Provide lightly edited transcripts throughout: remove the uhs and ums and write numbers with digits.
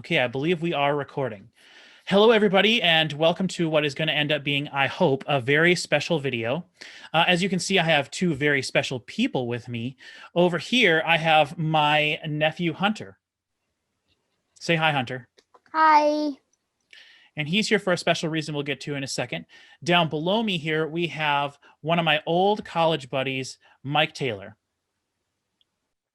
Okay, I believe we are recording. Hello, everybody, and welcome to what is going to end up being, I hope, a very special video. As you can see, I have two very special people with me. Over here, I have my nephew, Hunter. Say hi, Hunter. Hi. And he's here for a special reason we'll get to in a second. Down below me here, we have one of my old college buddies, Mike Taylor.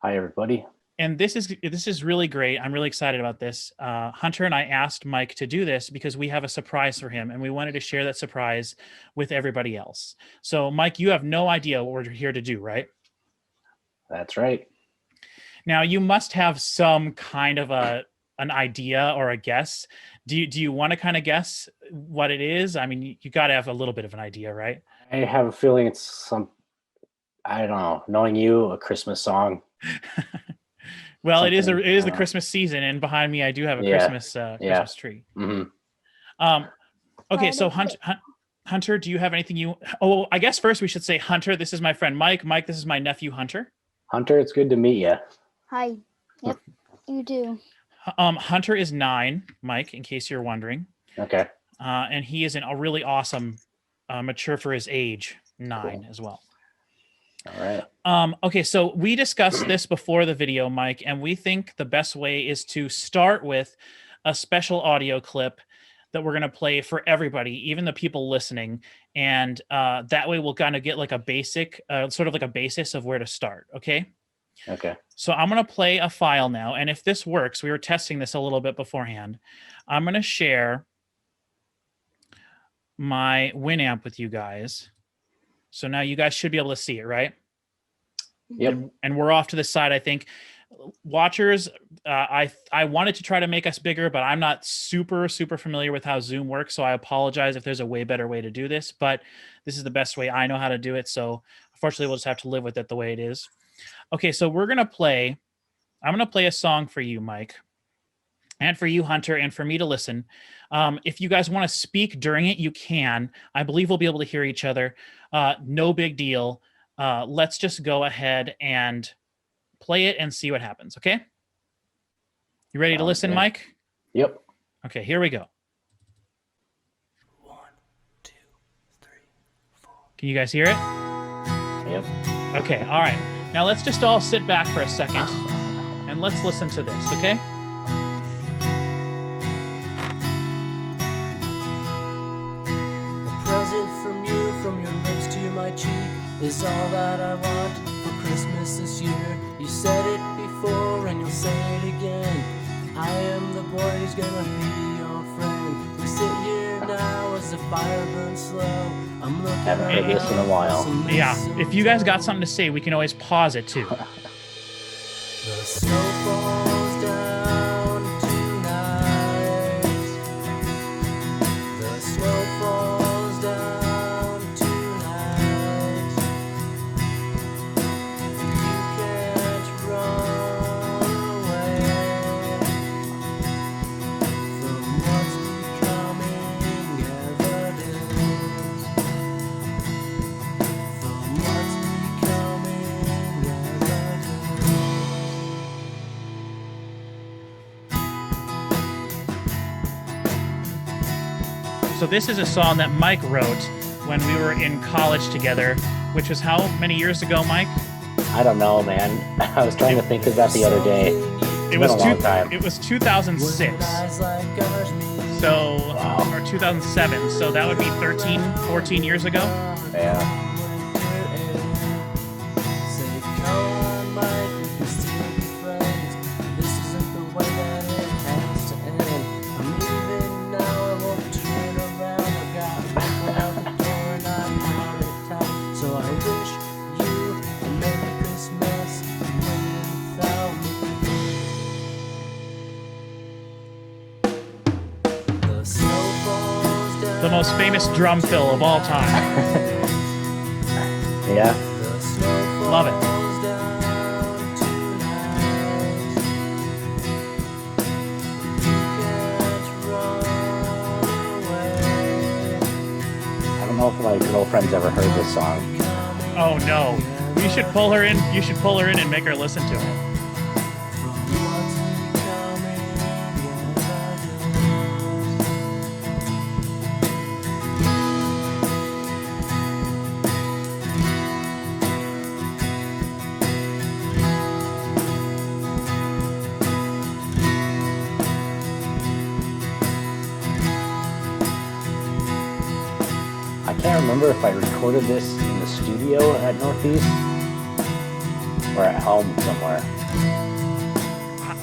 Hi, everybody. And this is really great. I'm really excited about this. Hunter and I asked Mike to do this because we have a surprise for him, and we wanted to share that surprise with everybody else. So, Mike, you have no idea what we're here to do, right? That's right. Now, you must have some kind of an idea or a guess. Do you want to kind of guess what it is? I mean, you got to have a little bit of an idea, right? I have a feeling it's some, I don't know, knowing you, a Christmas song. Well, it is the Christmas season, and behind me I do have a Christmas tree. Mm-hmm. Okay, so Hunter, do you have anything you? Oh, I guess first we should say Hunter. This is my friend Mike. Mike, this is my nephew Hunter. Hunter, it's good to meet you. Hi. Yep, you do. Hunter is 9, Mike, in case you're wondering. Okay. And he is a really awesome, mature for his age, 9 as well. All right. Okay, so we discussed this before the video, Mike, and we think the best way is to start with a special audio clip that we're going to play for everybody, even the people listening. And that way we'll kind of get like a basic, sort of like a basis of where to start. Okay. Okay. So I'm going to play a file now. And if this works, we were testing this a little bit beforehand. I'm going to share my Winamp with you guys. So now you guys should be able to see it, right? Yep. And we're off to the side, I think. Watchers, I wanted to try to make us bigger, but I'm not super familiar with how Zoom works, so I apologize if there's a way better way to do this, but this is the best way I know how to do it, so unfortunately we'll just have to live with it the way it is. Okay, so I'm going to play a song for you, Mike, and for you, Hunter, and for me to listen. If you guys want to speak during it, you can. I believe we'll be able to hear each other. No big deal. Let's just go ahead and play it and see what happens, okay? You ready to listen, Mike? Yep. Okay, here we go. 1, 2, 3, 4. Can you guys hear it? Yep. Okay, all right. Now let's just all sit back for a second and let's listen to this, okay? A present from you, from your lips to my cheek, is all that I want for Christmas this year. You said it before and you'll say it again. I am the boy who's gonna be your friend. We sit here now as the fire burns slow. I'm looking Haven't heard this in a while. Yeah, if you guys got something to say, we can always pause it too. The snow falls down tonight. The snow falls down tonight. You can't run away from what's becoming evident. From what's becoming evident. So this is a song that Mike wrote when we were in college together, which was how many years ago, Mike? I don't know, man. I was trying to think of that the other day. It was been a long time. It was 2006. So, or 2007. So that would be 13, 14 years ago. Yeah. The most famous drum fill of all time. Yeah. Love it. I don't know if my girlfriend's ever heard this song. Oh no. You should pull her in. You should pull her in and make her listen to it. I can't remember if I recorded this in the studio at Northeast or at home somewhere.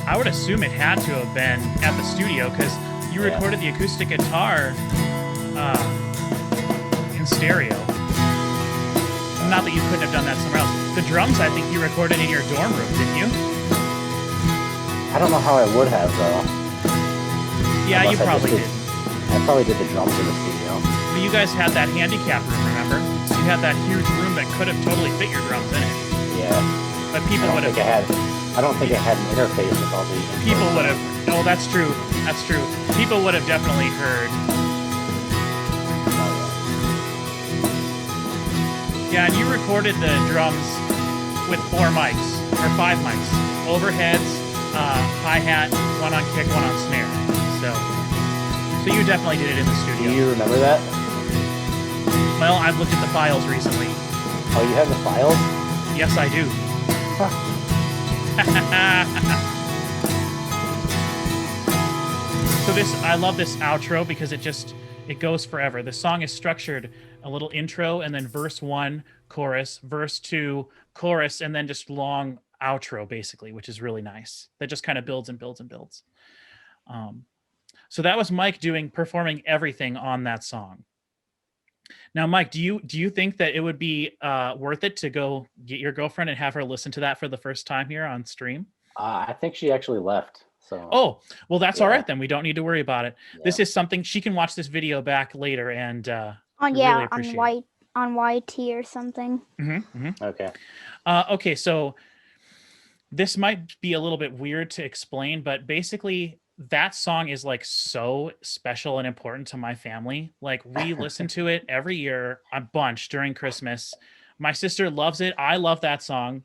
I would assume it had to have been at the studio because you recorded the acoustic guitar in stereo. Not that you couldn't have done that somewhere else. The drums, I think you recorded in your dorm room, didn't you? I don't know how I would have, though. Yeah, Unless you probably did. I probably did the drums in the studio. But you guys had that handicap room, remember? So you had that huge room that could have totally fit your drums in it. Yeah. But people would have... I don't think it had an interface with all the... People would have... Oh, that's true. That's true. People would have definitely heard. Yeah, and you recorded the drums with 4 mics, or 5 mics. Overheads, hi-hat, one on kick, one on snare. So you definitely did it in the studio. Do you remember that? Well, I've looked at the files recently. Oh, you have the files? Yes, I do. So I love this outro because it goes forever. The song is structured a little intro and then verse 1, chorus, verse 2, chorus, and then just long outro basically, which is really nice. That just kind of builds and builds and builds. So that was Mike performing everything on that song. Now, Mike, do you think that it would be worth it to go get your girlfriend and have her listen to that for the first time here on stream? I think she actually left. So. Oh, well, that's all right then. We don't need to worry about it. Yeah. This is something she can watch this video back later and on really on YT or something. Okay. Okay, so this might be a little bit weird to explain, but basically that song is like so special and important to my family. Like we listen to it every year a bunch during Christmas. My sister loves it. I love that song.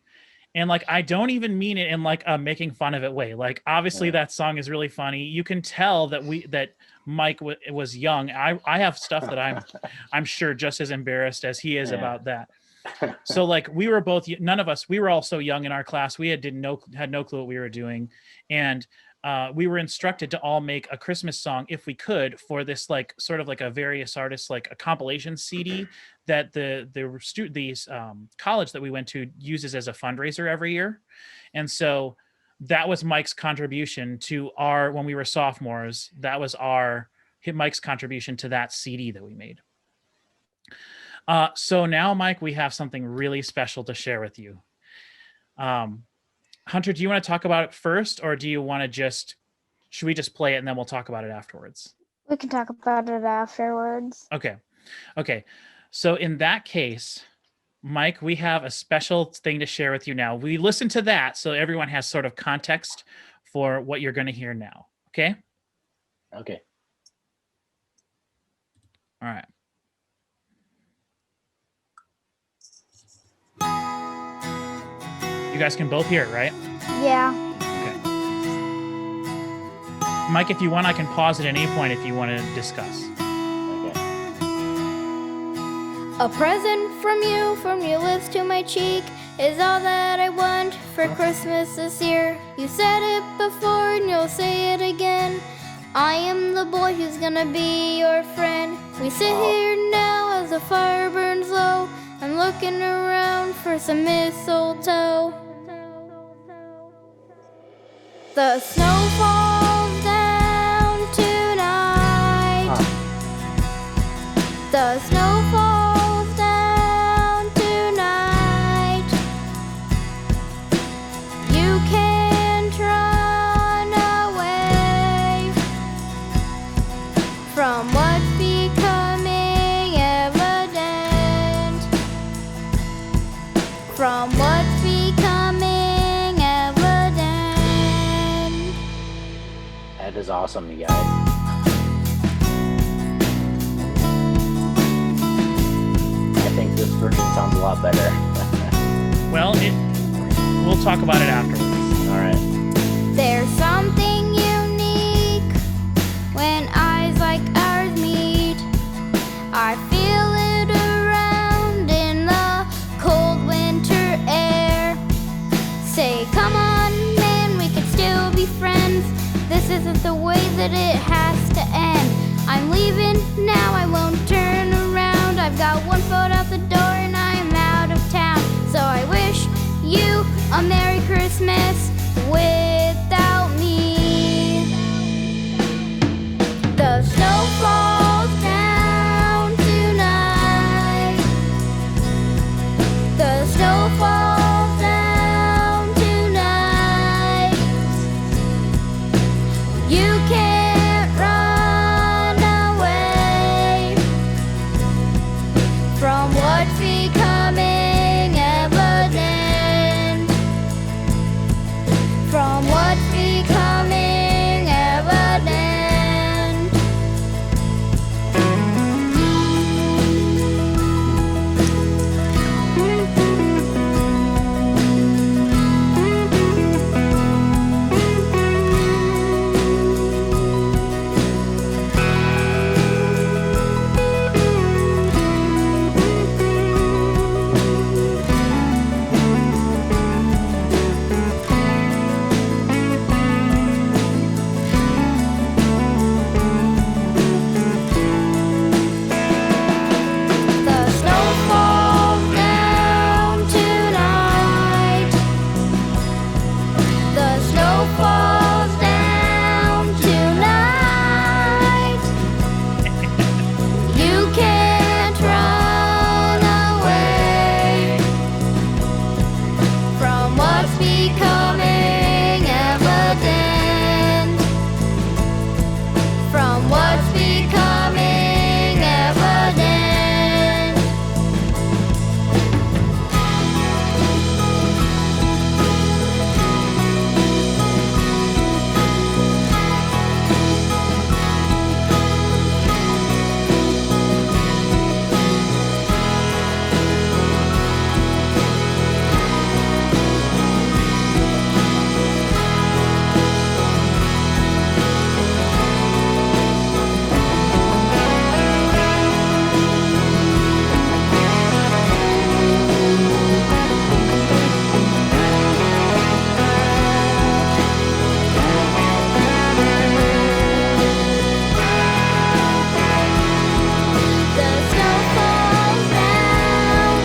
And like, I don't even mean it in like a making fun of it way. Like, obviously that song is really funny. You can tell that Mike was young. I have stuff that I'm sure just as embarrassed as he is about that. So like we were both, none of us, we were all so young in our class. We had no clue what we were doing. And we were instructed to all make a Christmas song if we could for this like sort of like a various artists, like a compilation CD that the college that we went to uses as a fundraiser every year. And so that was Mike's contribution to when we were sophomores, that was Mike's contribution to that CD that we made. So now, Mike, we have something really special to share with you. Hunter, do you want to talk about it first, or do you want to should we just play it and then we'll talk about it afterwards? We can talk about it afterwards. Okay. So in that case, Mike, we have a special thing to share with you now. We listened to that, so everyone has sort of context for what you're going to hear now. Okay? Okay. All right. You guys can both hear it, right? Yeah. Okay. Mike, if you want, I can pause at any point if you want to discuss. Okay. A present from your lips to my cheek, is all that I want for Christmas this year. You said it before and you'll say it again. I am the boy who's gonna be your friend. We sit here now as the fire burns low. I'm looking around for some mistletoe. The snow falls down tonight. The snow falls down tonight. You can't run away from what's becoming evident. From what's becoming evident. That is awesome, you guys. I think this version sounds a lot better. Well, we'll talk about it afterwards. All right. There's something unique when eyes like ours meet. I feel it around in the cold winter air. Say, come on, man, we could still be friends. This isn't the way that it has to end. I'm leaving now, I won't turn around. I've got one foot out the door and I'm out of town. So I wish you a Merry Christmas without me. The snow falls down tonight. The snow falls down tonight. You can't run away from what's becoming evident. From what's becoming evident. The snow falls down tonight. The snow falls down tonight. You can't run away from what's becoming evident. From what's becoming evident. The snow falls down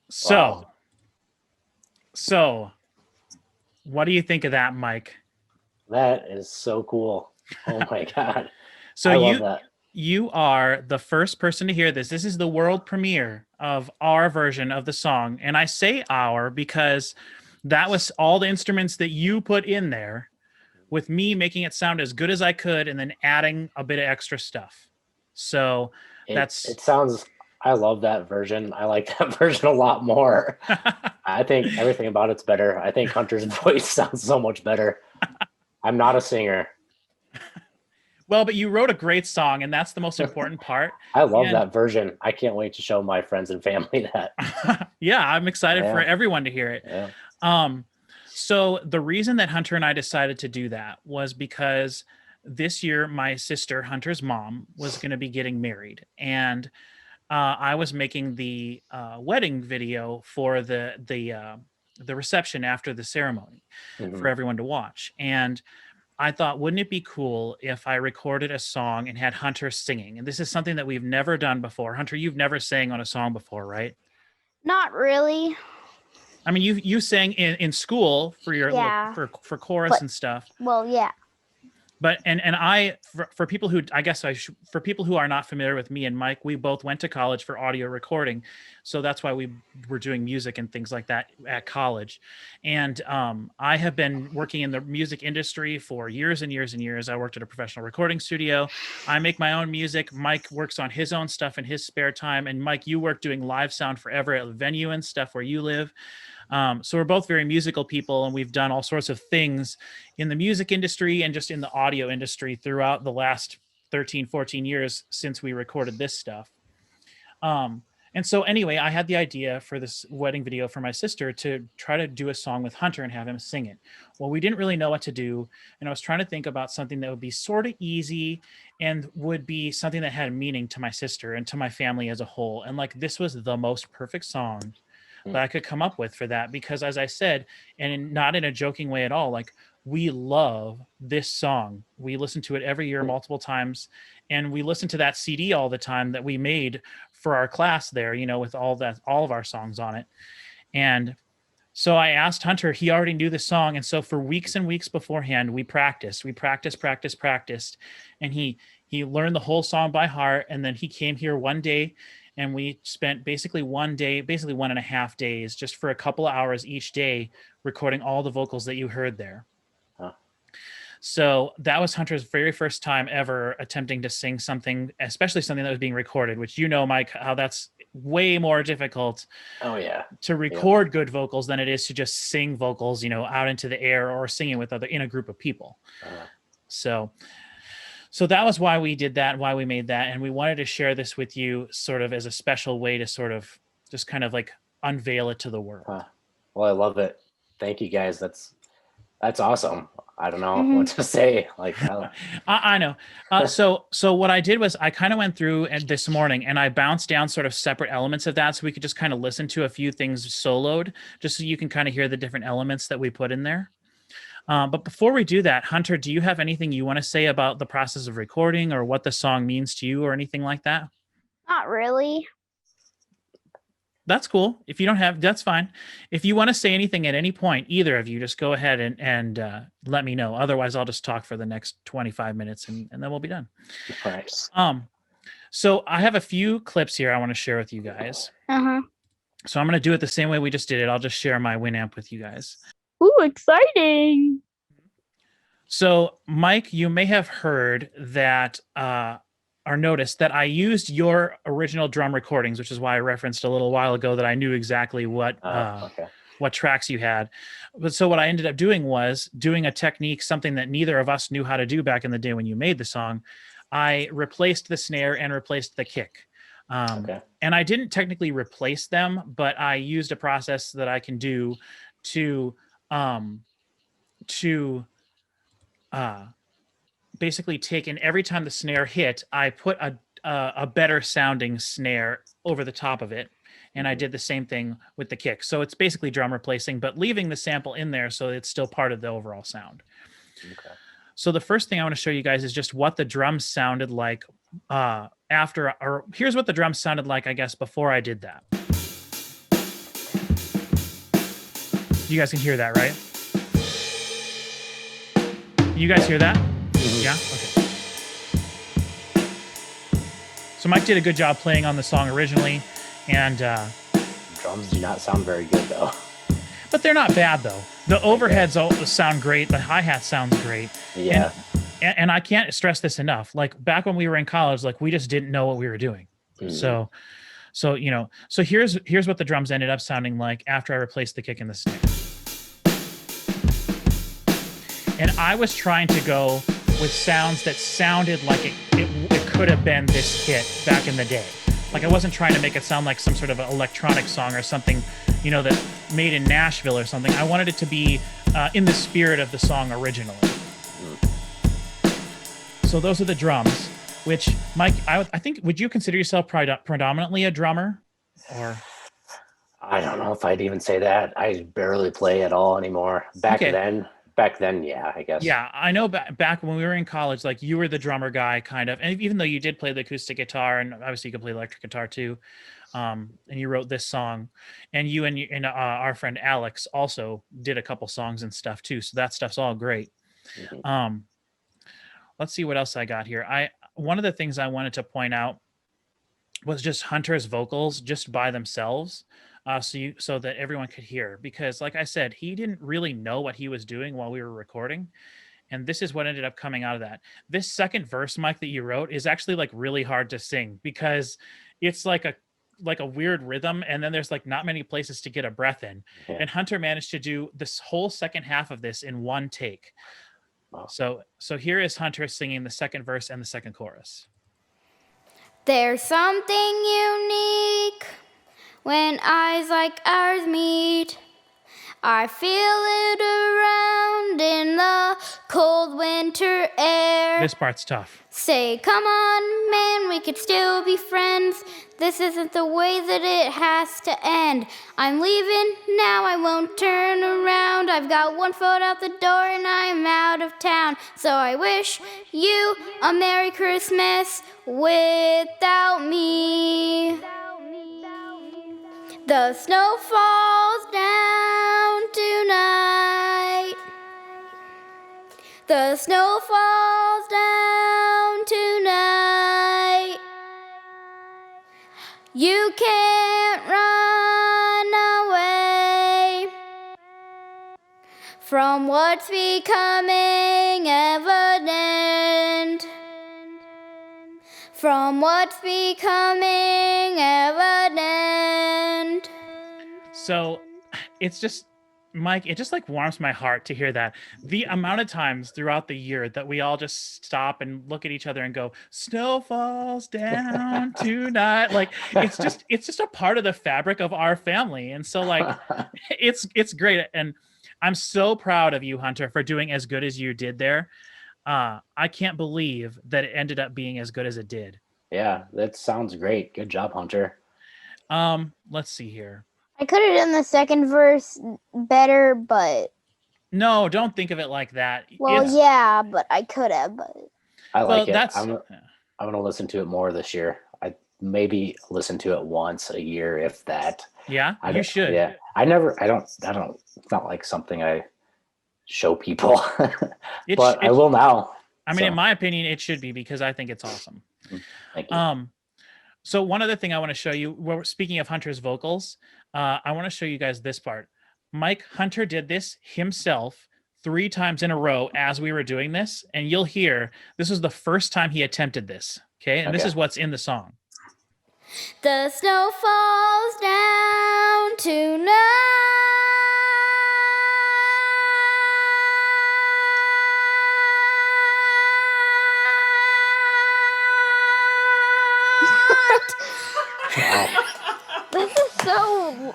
So, Wow. so what do you think of that, Mike? That is so cool. Oh my God. So I love that. you are the first person to hear this. This is the world premiere of our version of the song. And I say our because that was all the instruments that you put in there, with me making it sound as good as I could and then adding a bit of extra stuff. So It sounds, I love that version. I like that version a lot more. I think everything about it's better. I think Hunter's voice sounds so much better. I'm not a singer. well, but you wrote a great song, and that's the most important part. I love And- that version. I can't wait to show my friends and family that. Yeah, I'm excited for Yeah. everyone to hear it. Yeah. So the reason that Hunter and I decided to do that was because this year my sister Hunter's mom was going to be getting married, and I was making the wedding video for the reception after the ceremony Mhm. for everyone to watch. And I thought, wouldn't it be cool if I recorded a song and had Hunter singing? And this is something that we've never done before. Hunter, you've never sang on a song before, right? Not really. I mean, you sang in school for your Yeah. for chorus But- and stuff. Well, yeah. But and I for people who I guess for people who are not familiar with me and Mike, we both went to college for audio recording, so that's why we were doing music and things like that at college. And I have been working in the music industry for years and years and years. I worked at a professional recording studio. I make my own music. Mike works on his own stuff in his spare time. And Mike, you work doing live sound forever at a venue and stuff where you live. So we're both very musical people, and we've done all sorts of things in the music industry and just in the audio industry throughout the last 13, 14 years since we recorded this stuff. And so anyway, I had the idea for this wedding video for my sister to try to do a song with Hunter and have him sing it. Well, we didn't really know what to do, and I was trying to think about something that would be sort of easy and would be something that had meaning to my sister and to my family as a whole. And like this was the most perfect song that I could come up with for that, because as I said, and not in a joking way at all, like we love this song. We listen to it every year multiple times, and we listen to that CD all the time that we made for our class there, you know, with all of our songs on it. And so I asked Hunter, he already knew the song. And so for weeks and weeks beforehand, we practiced, and he learned the whole song by heart. And then he came here one day, and we spent basically 1.5 days, just for a couple of hours each day, recording all the vocals that you heard there. So that was Hunter's very first time ever attempting to sing something, especially something that was being recorded, which, you know, Mike, how that's way more difficult to record good vocals than it is to just sing vocals, you know, out into the air or singing with in a group of people. So that was why we did that, why we made that. And we wanted to share this with you sort of as a special way to sort of just kind of like unveil it to the world. Well, I love it. Thank you guys. That's awesome. I don't know what to say. Like, I know. So what I did was I kind of went through this morning and I bounced down sort of separate elements of that, so we could just kind of listen to a few things soloed, just so you can kind of hear the different elements that we put in there. But before we do that, Hunter, do you have anything you want to say about the process of recording or what the song means to you or anything like that? Not really. That's cool. If you don't have, that's fine. If you want to say anything at any point, either of you, just go ahead and let me know. Otherwise, I'll just talk for the next 25 minutes and then we'll be done. All right. So I have a few clips here I want to share with you guys. So I'm going to do it the same way we just did it. I'll just share my Winamp with you guys. Ooh, exciting. So Mike, you may have heard that or noticed that I used your original drum recordings, which is why I referenced a little while ago that I knew exactly what tracks you had. But so what I ended up doing was doing a technique, something that neither of us knew how to do back in the day when you made the song. I replaced the snare and replaced the kick. And I didn't technically replace them, but I used a process that I can do to basically take in every time the snare hit, I put a better sounding snare over the top of it. And I did the same thing with the kick. So it's basically drum replacing, but leaving the sample in there so it's still part of the overall sound. So the first thing I want to show you guys is just what the drums sounded like here's what the drums sounded like, I guess, before I did that. You guys can hear that, right? You guys hear that? Yeah? Okay. So Mike did a good job playing on the song originally, and drums do not sound very good though. But they're not bad though. The overheads all sound great. The hi-hat sounds great. Yeah. And I can't stress this enough. Like back when we were in college, like we just didn't know what we were doing. So you know, so here's what the drums ended up sounding like after I replaced the kick and the snare. And I was trying to go with sounds that sounded like it could have been this hit back in the day. Like I wasn't trying to make it sound like some sort of an electronic song or something, you know, that made in Nashville or something. I wanted it to be in the spirit of the song originally. So those are the drums, which, Mike, I think, would you consider yourself predominantly a drummer? Or I don't know if I'd even say that. I barely play at all anymore. Back then, yeah, I guess. Yeah, I know back when we were in college, like you were the drummer guy kind of, and even though you did play the acoustic guitar and obviously you could play electric guitar too, and you wrote this song, and you and our friend Alex also did a couple songs and stuff too, so that stuff's all great. Let's see what else I got here. One of the things I wanted to point out was just Hunter's vocals just by themselves. So that everyone could hear, because like I said, he didn't really know what he was doing while we were recording. And this is what ended up coming out of that. This second verse, Mike, that you wrote is actually like really hard to sing because it's like a weird rhythm. And then there's like not many places to get a breath in. Yeah. And Hunter managed to do this whole second half of this in one take. Wow. So here is Hunter singing the second verse and the second chorus. There's something unique when eyes like ours meet. I feel it around in the cold winter air. This part's tough. Say, come on, man, we could still be friends. This isn't the way that it has to end. I'm leaving now, I won't turn around. I've got one foot out the door and I'm out of town. So I wish you a Merry Christmas without me. The snow falls down tonight. The snow falls down tonight. You can't run away from what's becoming evident. From what's becoming evident. So it's just, Mike, it just like warms my heart to hear that. The amount of times throughout the year that we all just stop and look at each other and go, snow falls down tonight. Like it's just a part of the fabric of our family. And so like it's great. And I'm so proud of you, Hunter, for doing as good as you did there. I can't believe that it ended up being as good as it did. Yeah, that sounds great. Good job, Hunter. Let's see here. I could have done the second verse better, but No, don't think of it like that. well, yeah, but I could have. But I like it. That's I'm gonna listen to it more this year. I maybe listen to it once a year, if that. yeah. You should. Yeah, I don't. It's not like something I show people, but I will now. I mean, in my opinion, it should be because I think it's awesome. Thank you. So one other thing I want to show you, speaking of Hunter's vocals, I want to show you guys this part. Mike, Hunter did this himself 3 times in a row as we were doing this, and you'll hear this was the first time he attempted this. Okay, and this is what's in the song. The snow falls down tonight. this is so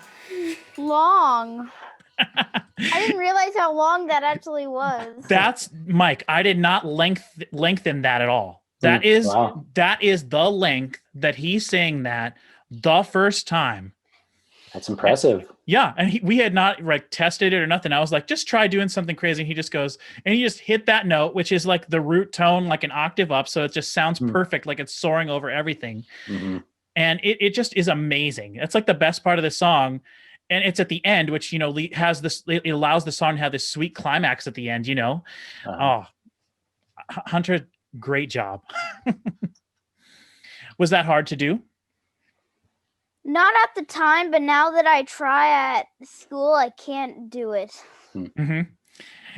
long. I didn't realize how long that actually was. That's Mike. I did not lengthen that at all. That is the length that he's saying that the first time. That's impressive. Yeah, and we had not like tested it or nothing. I was like, just try doing something crazy. And he just goes, and he just hit that note, which is like the root tone, like an octave up. So it just sounds perfect, like it's soaring over everything. Mm-hmm. And it just is amazing. It's like the best part of the song. And it's at the end, which, you know, has this, it allows the song to have this sweet climax at the end, you know? Oh, Hunter, great job. Was that hard to do? Not at the time, but now that I try at school, I can't do it. Mm-hmm.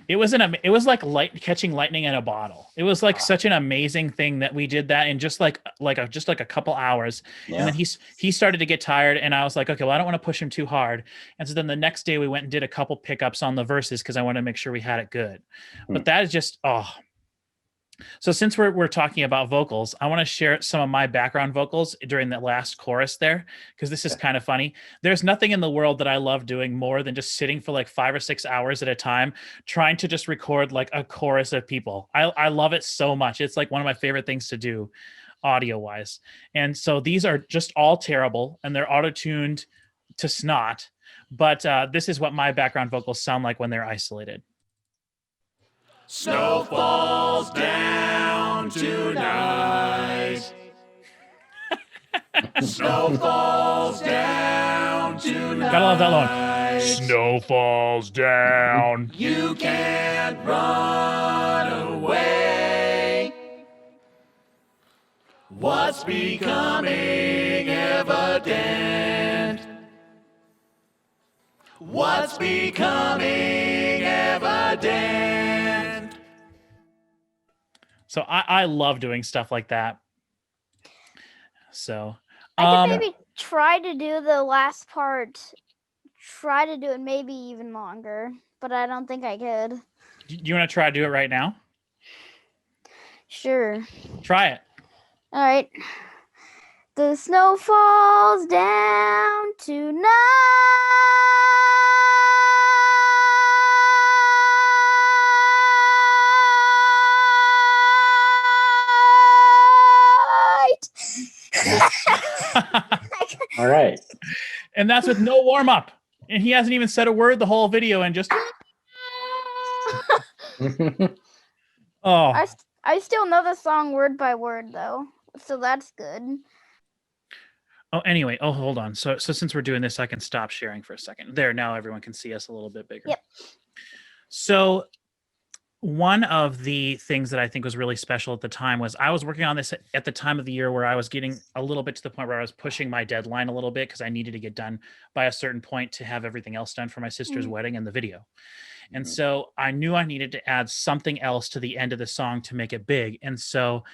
It was like catching lightning in a bottle. It was like such an amazing thing that we did that in just like a couple hours. Yeah. And then he started to get tired, and I was like, okay, well, I don't want to push him too hard. And so then the next day we went and did a couple pickups on the verses because I wanted to make sure we had it good. But that is just So since we're talking about vocals, I want to share some of my background vocals during the last chorus there, because this is kind of funny. There's nothing in the world that I love doing more than just sitting for like 5 or 6 hours at a time, trying to just record like a chorus of people. I love it so much. It's like one of my favorite things to do audio wise. And so these are just all terrible and they're auto-tuned to snot. But this is what my background vocals sound like when they're isolated. Snow falls down tonight. Snow falls down tonight. Gotta love that one. Snow falls down. You can't run away. What's becoming evident? What's becoming evident? So I love doing stuff like that. So I could maybe try to do the last part. Try to do it maybe even longer, but I don't think I could. Do you want to try to do it right now? Sure. Try it. All right. The snow falls down tonight. All right. And that's with no warm up. And he hasn't even said a word the whole video and just oh. I still know the song word by word though, so that's good. Oh, anyway. Oh, hold on. So since we're doing this, I can stop sharing for a second. There, now everyone can see us a little bit bigger. Yep. So one of the things that I think was really special at the time was I was working on this at the time of the year where I was getting a little bit to the point where I was pushing my deadline a little bit because I needed to get done by a certain point to have everything else done for my sister's wedding and the video. And so I knew I needed to add something else to the end of the song to make it big. And so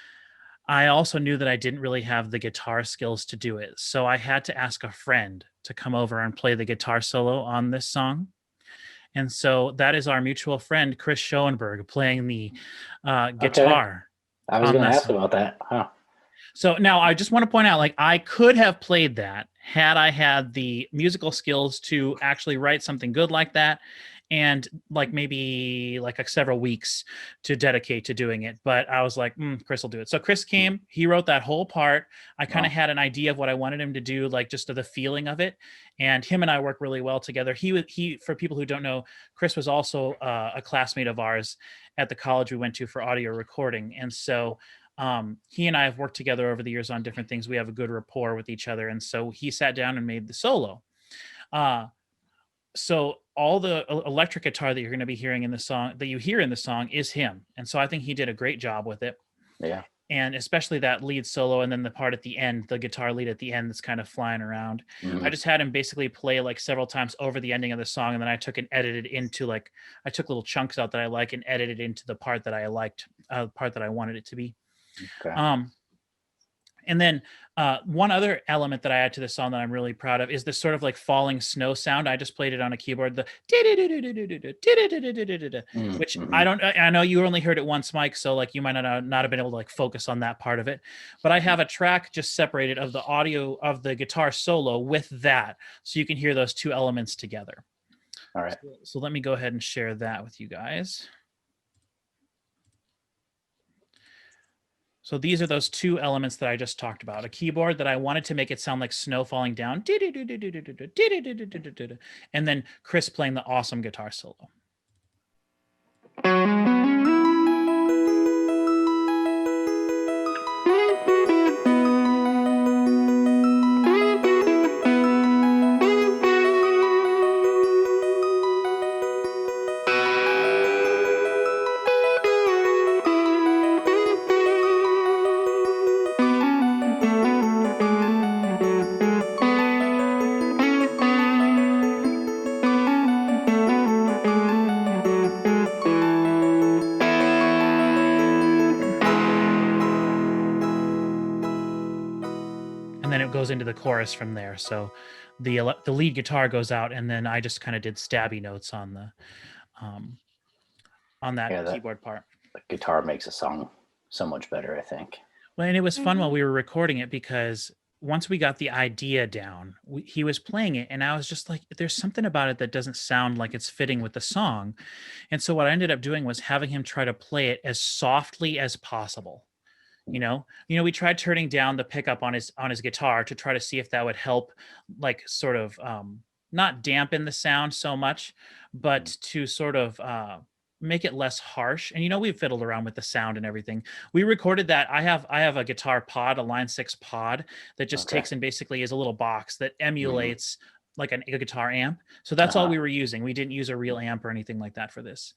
I also knew that I didn't really have the guitar skills to do it. So I had to ask a friend to come over and play the guitar solo on this song. And so that is our mutual friend, Chris Schoenberg, playing the guitar. I was going to ask about that. Huh. So now I just want to point out, like, I could have played that had I had the musical skills to actually write something good like that, and like maybe like several weeks to dedicate to doing it. But I was like, Chris will do it. So Chris came, he wrote that whole part. I kind of had an idea of what I wanted him to do, like just the feeling of it. And him and I work really well together. He, for people who don't know, Chris was also a classmate of ours at the college we went to for audio recording. And so he and I have worked together over the years on different things. We have a good rapport with each other. And so he sat down and made the solo. So all the electric guitar that you're going to be hearing in the song, that you hear in the song, is him. And so I think he did a great job with it. Yeah. And especially that lead solo, and then the part at the end, the guitar lead at the end that's kind of flying around. I just had him basically play like several times over the ending of the song, and then I took and edited into I took little chunks out that I like and edited into the part that I liked, the part that I wanted it to be. Okay. And then one other element that I add to the song that I'm really proud of is this sort of like falling snow sound. I just played it on a keyboard, the which I know you only heard it once, Mike, so like you might not have been able to like focus on that part of it. But I have a track just separated of the audio of the guitar solo with that, so you can hear those two elements together. All right. So let me go ahead and share that with you guys. So these are those two elements that I just talked about. A keyboard that I wanted to make it sound like snow falling down. And then Chris playing the awesome guitar solo. Into the chorus from there. So the lead guitar goes out, and then I just kind of did stabby notes on the on that keyboard part. The guitar makes a song so much better, I think. Well, and it was fun while we were recording it, because once we got the idea down, he was playing it, and I was just like, there's something about it that doesn't sound like it's fitting with the song. And so what I ended up doing was having him try to play it as softly as possible. You know, we tried turning down the pickup on his guitar to try to see if that would help, like sort of not dampen the sound so much, but to sort of make it less harsh. And we fiddled around with the sound and everything. We recorded that. I have a guitar pod, a Line 6 pod that just takes and basically is a little box that emulates like a guitar amp. So that's all we were using. We didn't use a real amp or anything like that for this.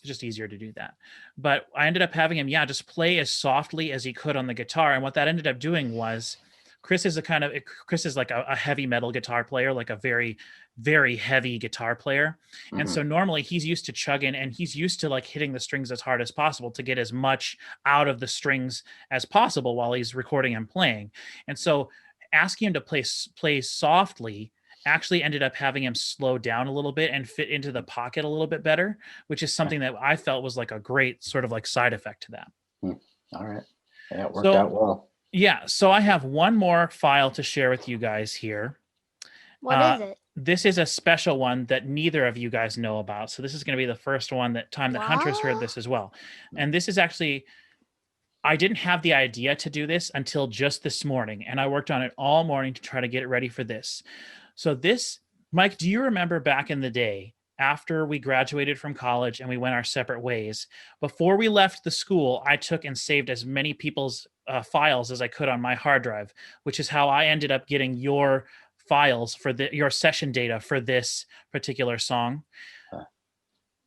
Just easier to do that. But I ended up having him, just play as softly as he could on the guitar. And what that ended up doing was, Chris is like a heavy metal guitar player, like a very, very heavy guitar player. And so normally he's used to chugging, and he's used to like hitting the strings as hard as possible to get as much out of the strings as possible while he's recording and playing. And so asking him to play softly actually ended up having him slow down a little bit and fit into the pocket a little bit better, which is something that I felt was like a great sort of like side effect to that. All right. Yeah, it worked out well. Yeah, so I have one more file to share with you guys here. What Uh, is it? This is a special one that neither of you guys know about. So this is going to be the first one that Hunter's heard What? this as well. And this is actually, I didn't have the idea to do this until just this morning, and I worked on it all morning to try to get it ready for this. So this, Mike, do you remember back in the day after we graduated from college and we went our separate ways, before we left the school, I took and saved as many people's files as I could on my hard drive, which is how I ended up getting your files for your session data for this particular song.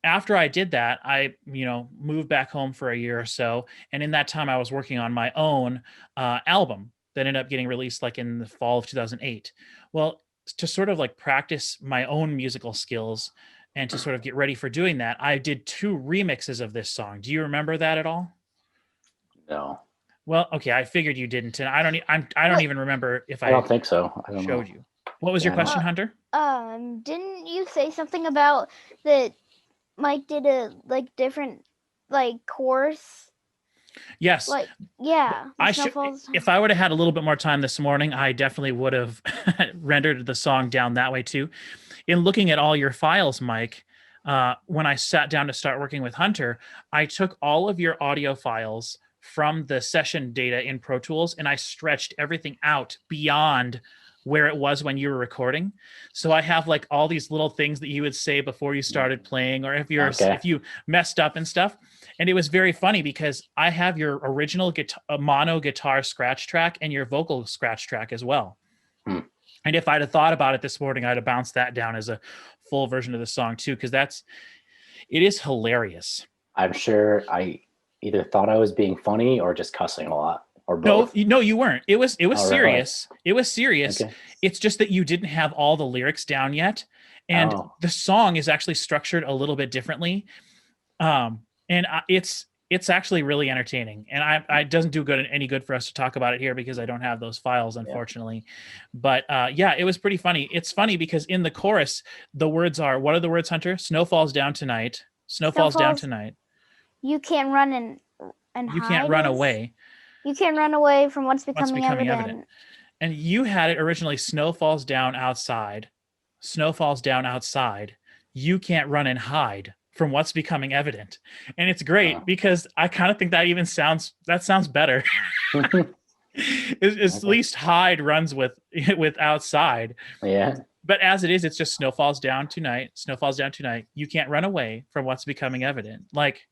After I did that, I, moved back home for a year or so. And in that time, I was working on my own album that ended up getting released like in the fall of 2008. Well, to sort of like practice my own musical skills and to sort of get ready for doing that, I did 2 remixes of this song. Do you remember that at all? No, Well, okay, I figured you didn't, and I don't even remember if I don't think so. I don't showed know. you. What was your Yeah, I don't- question, Hunter? Didn't you say something about that Mike did a different course? Yes. Yeah. I should, if I would have had a little bit more time this morning, I definitely would have rendered the song down that way too. In looking at all your files, Mike, when I sat down to start working with Hunter, I took all of your audio files from the session data in Pro Tools and I stretched everything out beyond where it was when you were recording. So I have like all these little things that you would say before you started playing, or if you messed up and stuff. And it was very funny because I have your original mono guitar scratch track and your vocal scratch track as well. And if I'd have thought about it this morning, I'd have bounced that down as a full version of the song too, because it is hilarious. I'm sure I either thought I was being funny or just cussing a lot, or both. No, you weren't. It was serious. Really? It was serious. Okay. It's just that you didn't have all the lyrics down yet, and the song is actually structured a little bit differently. It's actually really entertaining, and it doesn't do any good for us to talk about it here because I don't have those files, unfortunately. Yeah. But yeah, it was pretty funny. It's funny because in the chorus, the words are, what are the words, Hunter? Snow falls down tonight. Snow falls down tonight. You can't run and you hide. can't run away. You can't run away from what's becoming evident. And you had it originally, snow falls down outside. Snow falls down outside. You can't run and hide from what's becoming evident. And it's great because I kind of think that sounds better. At least hide runs with outside. Yeah. But as it is, it's just snow falls down tonight. Snow falls down tonight. You can't run away from what's becoming evident. Like,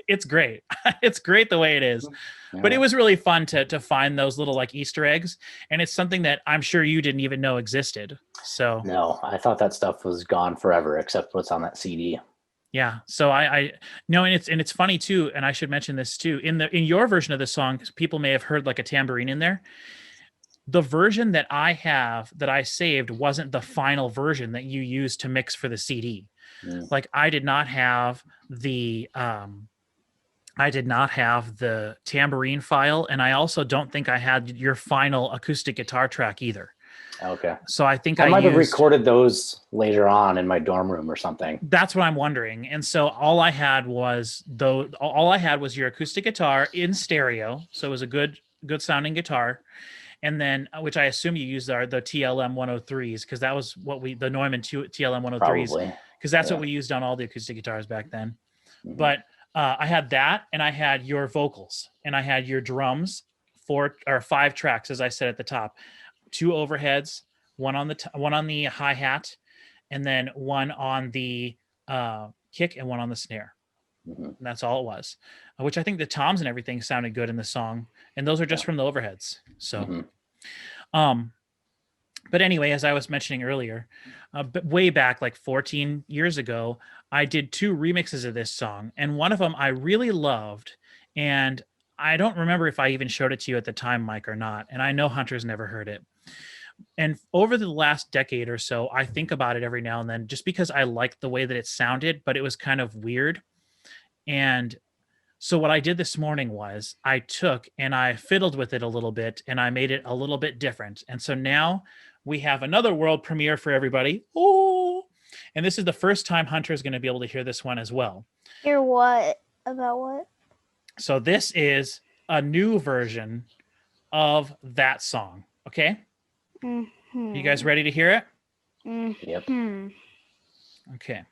it's great. It's great the way it is. Yeah. But it was really fun to find those little like Easter eggs. And it's something that I'm sure you didn't even know existed. So no, I thought that stuff was gone forever, except what's on that CD. Yeah. So I know, and it's funny too. And I should mention this too. In your version of the song, people may have heard like a tambourine in there. The version that I have that I saved wasn't the final version that you used to mix for the CD. Like I did not have the tambourine file, and I also don't think I had your final acoustic guitar track either. Okay. So I think I might have recorded those later on in my dorm room or something. That's what I'm wondering. And so all I had was your acoustic guitar in stereo. So it was a good sounding guitar. And then, which I assume you used are the TLM 103s, because that was what the Neumann TLM 103s, because that's what we used on all the acoustic guitars back then. Mm-hmm. But I had that, and I had your vocals, and I had your drums, 4 or 5 tracks, as I said at the top, 2 overheads, one on the hi-hat, and then one on the kick and one on the snare. Mm-hmm. And that's all it was, which I think the toms and everything sounded good in the song, and those are just from the overheads. So, but anyway, as I was mentioning earlier, but way back like 14 years ago, I did 2 remixes of this song, and one of them I really loved, and I don't remember if I even showed it to you at the time, Mike, or not, and I know Hunter's never heard it. And over the last decade or so, I think about it every now and then, just because I liked the way that it sounded, but it was kind of weird. And so what I did this morning was I took and I fiddled with it a little bit, and I made it a little bit different. And so now we have another world premiere for everybody. Oh, and this is the first time Hunter is going to be able to hear this one as well. Hear what? About what? So this is a new version of that song. Okay? Mm-hmm. You guys ready to hear it? Yep. Okay.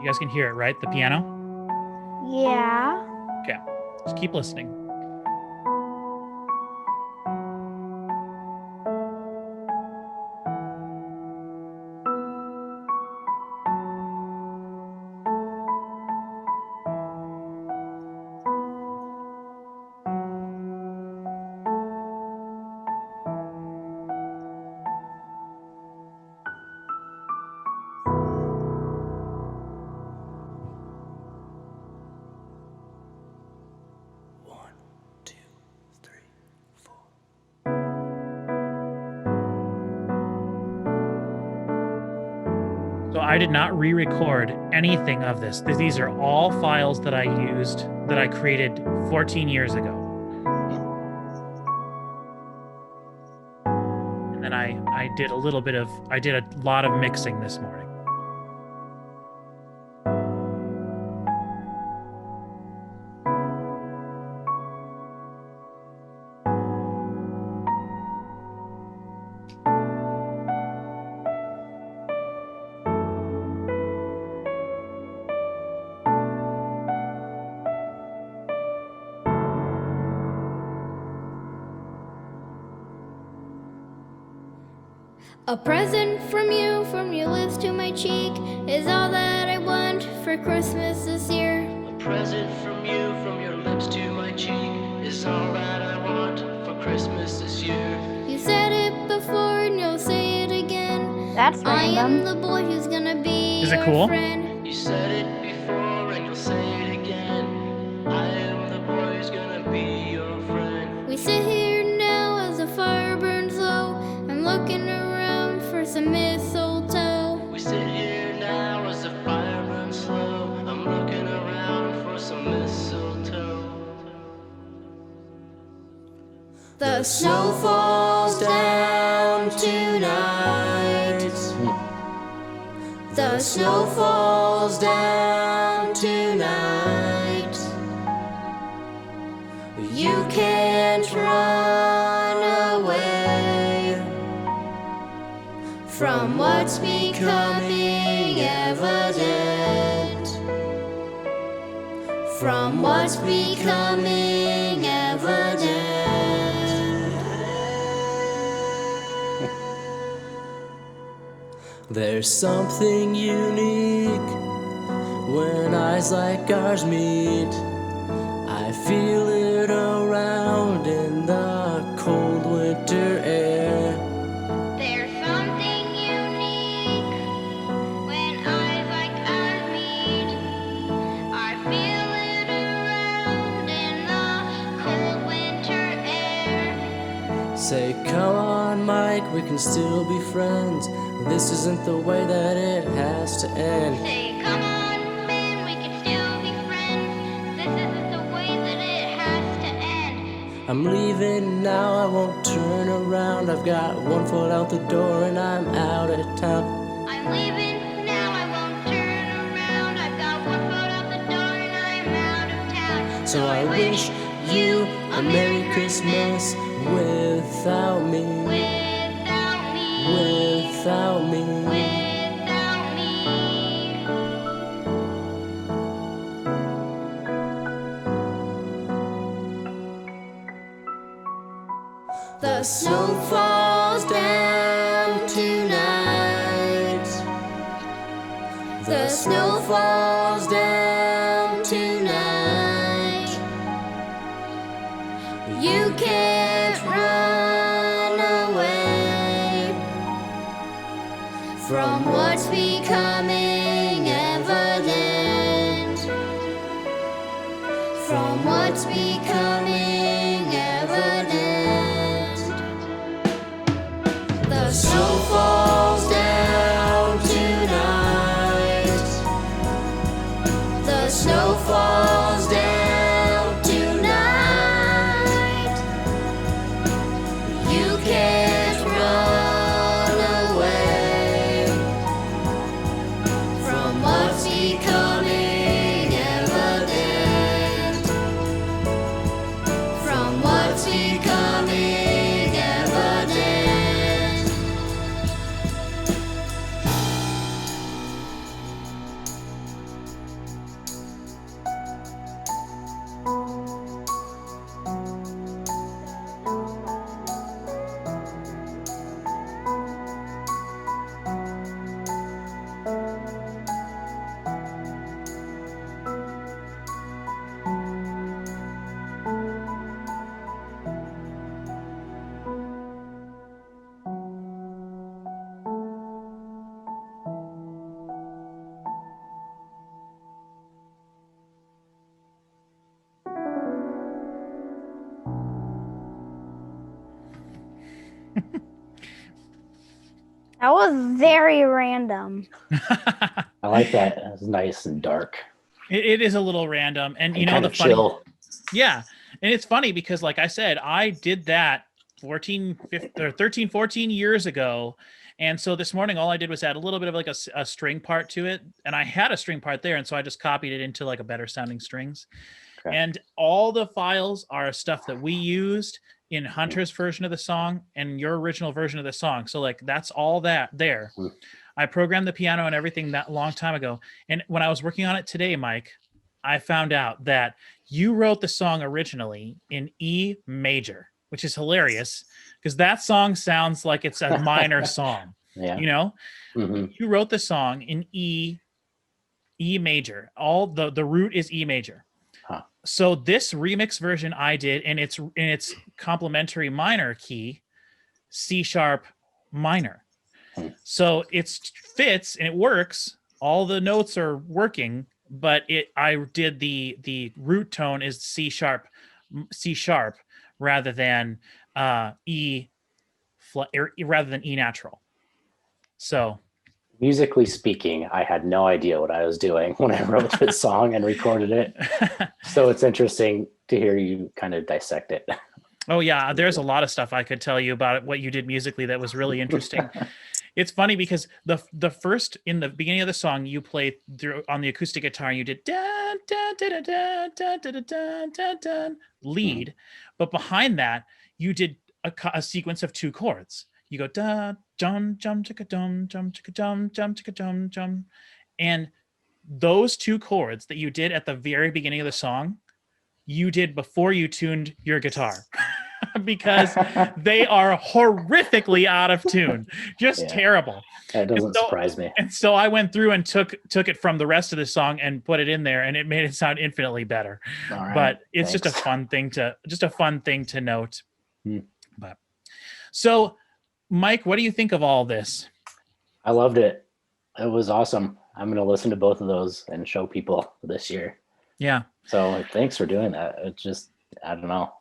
You guys can hear it, right? The piano? Yeah. Okay. Just keep listening. So I did not re-record anything of this. These are all files that I used, that I created 14 years ago. And then I did a lot of mixing this morning. A present from your lips to my cheek, is all that I want for Christmas this year. A present from your lips to my cheek, is all that I want for Christmas this year. You said it before and you'll say it again. That's I am random. the boy who's gonna be Is it your cool? friend. You said it before and you'll say it again. I am the boy who's gonna be your friend. We sit here now as the fire burns low. I'm looking around for some mistletoe. We sit here now as the fire burns slow. I'm looking around for some mistletoe. The Snow falls down tonight. The snow falls down tonight. You can't run away from what's becoming evident. From what's becoming evident. There's something unique when eyes like ours meet. I feel it around in the cold winter air. There's something unique when eyes like ours meet. I feel it around in the cold winter air. Say, come on, Mike, we can still be friends. This isn't the way that it has to end. Say, come on, man, we can still be friends. This isn't the way that it has to end. I'm leaving now, I won't turn around. I've got one foot out the door and I'm out of town. I'm leaving now, I won't turn around. I've got one foot out the door and I'm out of town. So I wish you a Merry Christmas without me. Without me. Without me. Without me. The snow falls down tonight. The snow falls down tonight. You can't run away from what's becoming evident. From what's becoming evident. The snow falls down tonight. The snow falls down tonight. You can't run That was very random. I like that. It's nice and dark. It is a little random, and you know kind the of funny, chill. yeah, and it's funny because, like I said, I did that 14, 15, or 13, 14 years ago, and so this morning all I did was add a little bit of like a string part to it, and I had a string part there, and so I just copied it into like a better sounding strings, Okay. and all the files are stuff that we used in Hunter's version of the song and your original version of the song. So like that's all that there. Hmm. I programmed the piano and everything that long time ago. And when I was working on it today, Mike, I found out that you wrote the song originally in E major, which is hilarious because that song sounds like it's a minor song. Yeah. You know, Hmm. you wrote the song in E major. All the root is E major. Huh. So this remix version I did in its complementary minor key, C sharp minor. So it fits and it works. All the notes are working, but I did the root tone is C sharp rather than E rather than E natural. So Musically speaking, I had no idea what I was doing when I wrote this song and recorded it. So it's interesting to hear you kind of dissect it. Oh yeah, there's a lot of stuff I could tell you about what you did musically that was really interesting. It's funny because the first in the beginning of the song you played through on the acoustic guitar and you did dun, dun, dun, dun, dun, dun, dun, dun, dun, lead, but behind that you did a sequence of two chords. You go da dum jum chicka dum jum chicka dum jum chicka dum jum, and those two chords that you did at the very beginning of the song, you did before you tuned your guitar. Because they are horrifically out of tune, just terrible. That doesn't surprise me. And so I went through and took it from the rest of the song and put it in there, and it made it sound infinitely better. Right, but it's thanks. just a fun thing to note. But so, Mike, what do you think of all this? I loved it. It was awesome. I'm going to listen to both of those and show people this year. Yeah. So thanks for doing that. It's just, I don't know.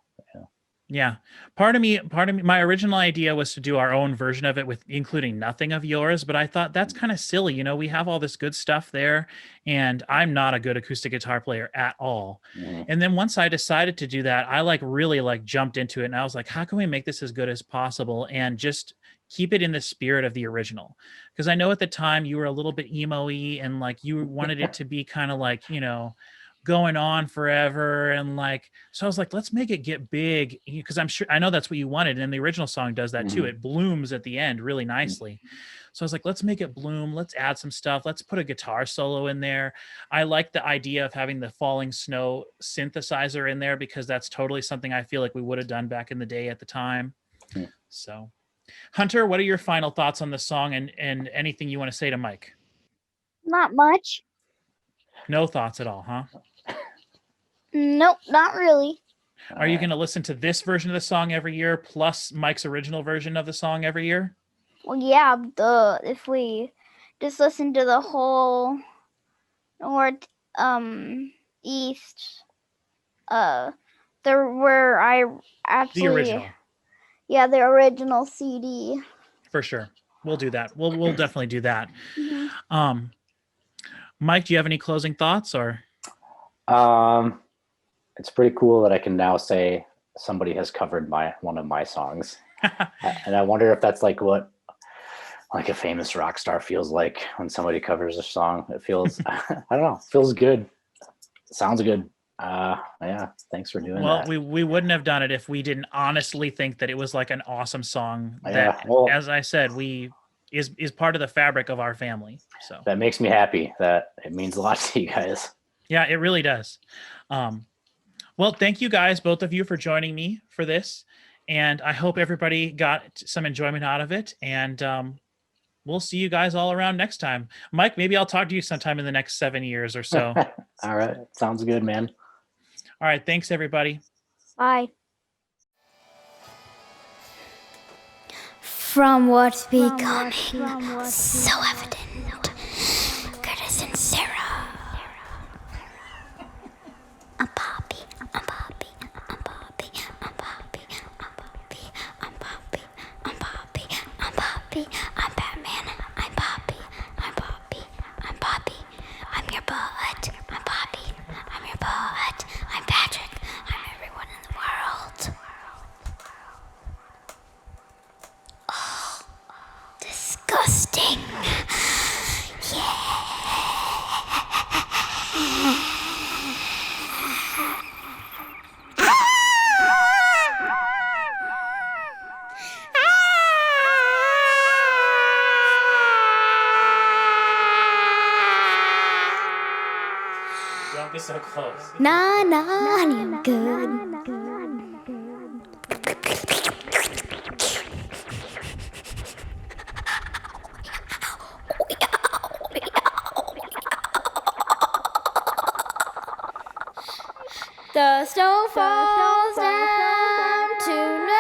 Yeah. Part of me, my original idea was to do our own version of it with including nothing of yours, but I thought that's kind of silly. You know, we have all this good stuff there and I'm not a good acoustic guitar player at all. Mm-hmm. And then once I decided to do that, I really jumped into it and I was like, how can we make this as good as possible and just keep it in the spirit of the original? Because I know at the time you were a little bit emo-y and like you wanted it to be kind of like, you know, going on forever and like, so I was like, let's make it get big, because I know that's what you wanted, and the original song does that too. It blooms at the end really nicely. So I was like, let's make it bloom, let's add some stuff, let's put a guitar solo in there. I like the idea of having the falling snow synthesizer in there because that's totally something I feel like we would have done back in the day at the time. So Hunter, what are your final thoughts on the song and anything you want to say to Mike? Not much. No thoughts at all, huh? Nope, not really. Are you going to listen to this version of the song every year plus Mike's original version of the song every year? Well, yeah, if we just listen to the whole north, east, where I actually The original. Yeah, the original CD. For sure. We'll do that. We'll definitely do that. Mm-hmm. Mike, do you have any closing thoughts or? It's pretty cool that I can now say somebody has covered one of my songs. And I wonder if that's like what like a famous rock star feels like when somebody covers a song. It feels, I don't know, feels good. Sounds good. Yeah, thanks for doing that. Well, we wouldn't have done it if we didn't honestly think that it was like an awesome song that, Yeah, well, as I said, is part of the fabric of our family. So that makes me happy. That it means a lot to you guys. yeah, it really does. Well, thank you guys, both of you, for joining me for this. And I hope everybody got some enjoyment out of it. And we'll see you guys all around next time. Mike, maybe I'll talk to you sometime in the next 7 years or so. All right. Sounds good, man. All right. Thanks, everybody. Bye. From what's becoming so evident, Curtis and Sarah. I'm Poppy, I'm Poppy, I'm Poppy, I'm Poppy, I'm Poppy, I'm Poppy, I'm Poppy, I'm Poppy, I'm Batman, I'm Poppy, I'm Poppy, I'm Poppy, I'm your butt, I'm Poppy, I'm your butt, I'm Patrick, I'm everyone in the world. Oh, disgusting. Don't be so close. Nah, I'm good. The snow falls down tonight.